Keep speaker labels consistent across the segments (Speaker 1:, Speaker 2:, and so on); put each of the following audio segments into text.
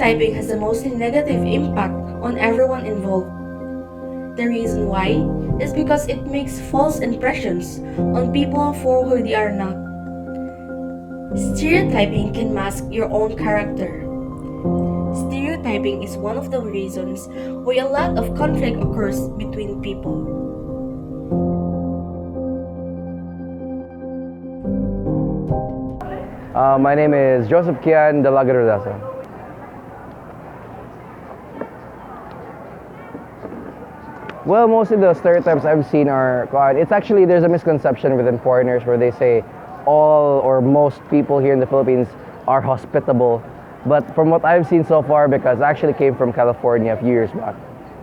Speaker 1: Stereotyping has the mostly negative impact on everyone involved. The reason why is because it makes false impressions on people for who they are not. Stereotyping can mask your own character. Stereotyping is one of the reasons why a lot of conflict occurs between people.
Speaker 2: My name is Joseph Kian Dalaga Rodasa. Well, most of the stereotypes I've seen are, it's actually, there's a misconception within foreigners where they say all or most people here in the Philippines are hospitable. But from what I've seen so far, because I actually came from California a few years back,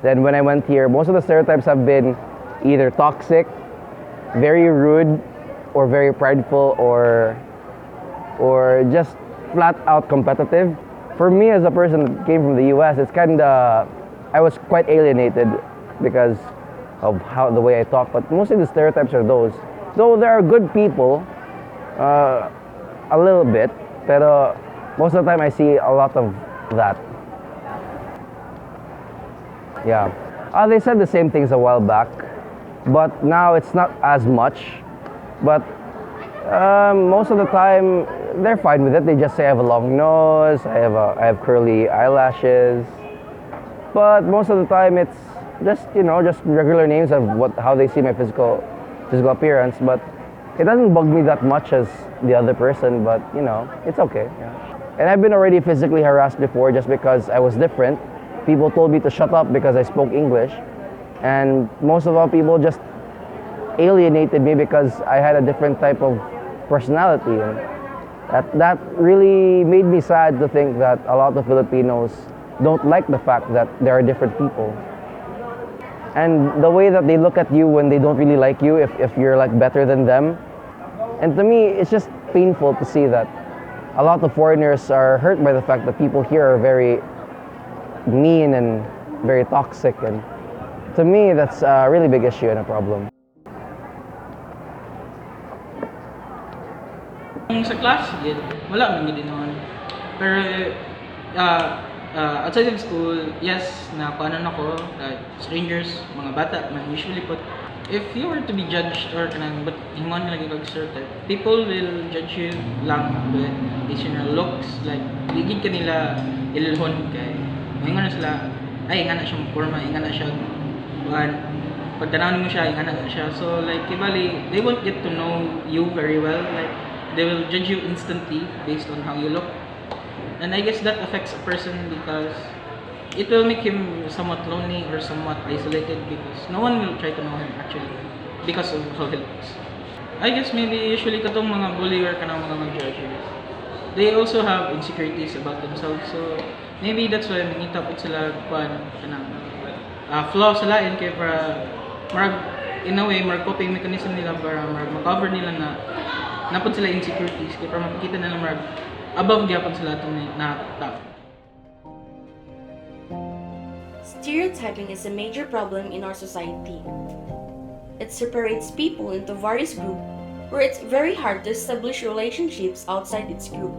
Speaker 2: then when I went here, most of the stereotypes have been either toxic, very rude, or very prideful, or just flat out competitive. For me, as a person that came from the US, it's I was quite alienated because of the way I talk, but mostly the stereotypes are those. Though there are good people, a little bit, pero most of the time I see a lot of that. Yeah. They said the same things a while back, but now it's not as much. But most of the time, they're fine with it. They just say I have a long nose, I have curly eyelashes. But most of the time, it's just just regular names of how they see my physical appearance. But it doesn't bug me that much as the other person. But it's okay. Yeah. And I've been already physically harassed before just because I was different. People told me to shut up because I spoke English, and most of all people just alienated me because I had a different type of personality, and that really made me sad to think that a lot of Filipinos don't like the fact that there are different people. And the way that they look at you when they don't really like you, if you're like better than them. And to me, it's just painful to see that a lot of foreigners are hurt by the fact that people here are very mean and very toxic. And to me, that's a really big issue and a problem.
Speaker 3: Sa class, wala man din naman. Pero outside of school, yes, na paano ako, like strangers, mga bata man usually, but if you were to be judged or kanang but hingon lagi kag stereotype, people will judge you lang based on your looks, like ligid kanila ililhon kay hingon na sila ay nga na siya forma, nga na siya buwan pag tanawin mo siya, nga na siya, so like kibali they won't get to know you very well, like they will judge you instantly based on how you look. And I guess that affects a person because it will make him somewhat lonely or somewhat isolated because no one will try to know him actually because of how he looks. I guess maybe usually katong mga bully or kanang mga mag-judges, they also have insecurities about themselves, so maybe that's why mangita po sila kuan kanang flaw sa lain kay para marag in a way marag coping mechanism nila para marag ma-cover nila na napod sila insecurities kay para makikita nila marag above gyapon sila itong nakatao.
Speaker 1: Stereotyping is a major problem in our society. It separates people into various groups where it's very hard to establish relationships outside its group.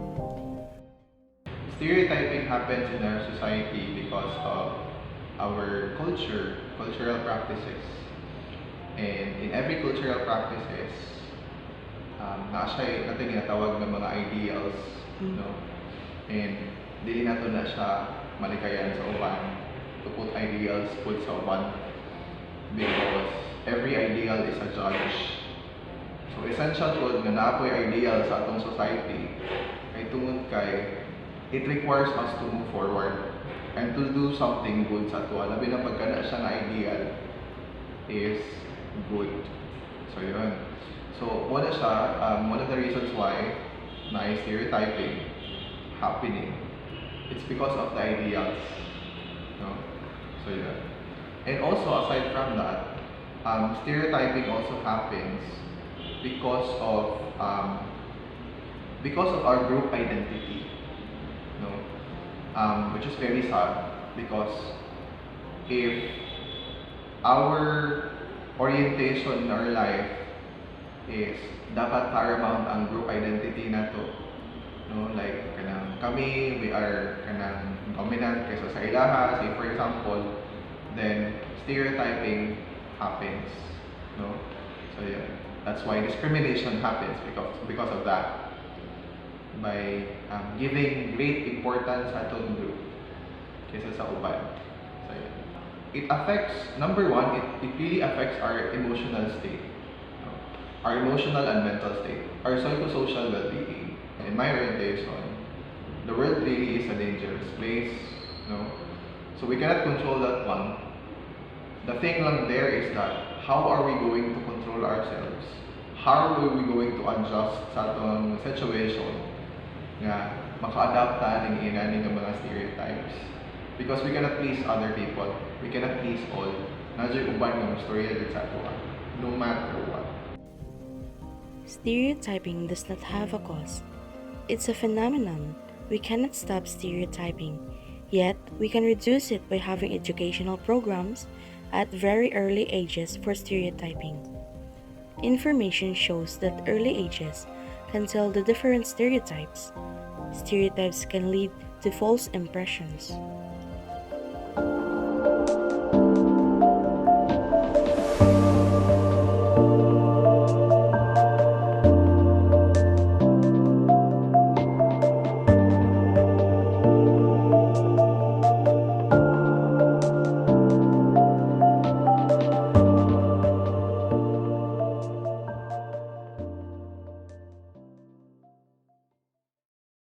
Speaker 4: Stereotyping happens in our society because of our cultural practices. And in every cultural practices, natin ginatawag ng mga ideals, no? And dili nato na siya malikayan sa uban to put ideals sa uban because every ideal is a judge. So essential to nga naapoy ideal sa atong society ay tungod kay it requires us to move forward and to do something good sa ato. Labi na pagka na siya nga ideal is good. So yun. So one of the reasons why na stereotyping happening, it's because of the ideals. No? So yeah. And also aside from that, stereotyping also happens because of our group identity. No? Which is very sad because if our orientation in our life is dapat paramount ang group identity nato, No, like kanang kami, we are kanang dominant kaysa sa ilaha, say for example, then stereotyping happens. No? So yeah, that's why discrimination happens because of that. By giving great importance sa atong group kaysa sa uban. So yeah. It affects, number one, it really affects our emotional state. No? Our emotional and mental state. Our psychosocial well-being. In my orientation, the world really is a dangerous place. No? So we cannot control that one. The thing lang there is that how are we going to control ourselves? How are we going to adjust sa atong situation nga maka-adapt ta ning inani nga mga stereotypes? Because we cannot please other people. We cannot please all. Nadyo uban nga storya dito sa ato, no matter what.
Speaker 1: Stereotyping does not have a cause. It's a phenomenon. We cannot stop stereotyping, yet we can reduce it by having educational programs at very early ages for stereotyping. Information shows that early ages can tell the different stereotypes. Stereotypes can lead to false impressions.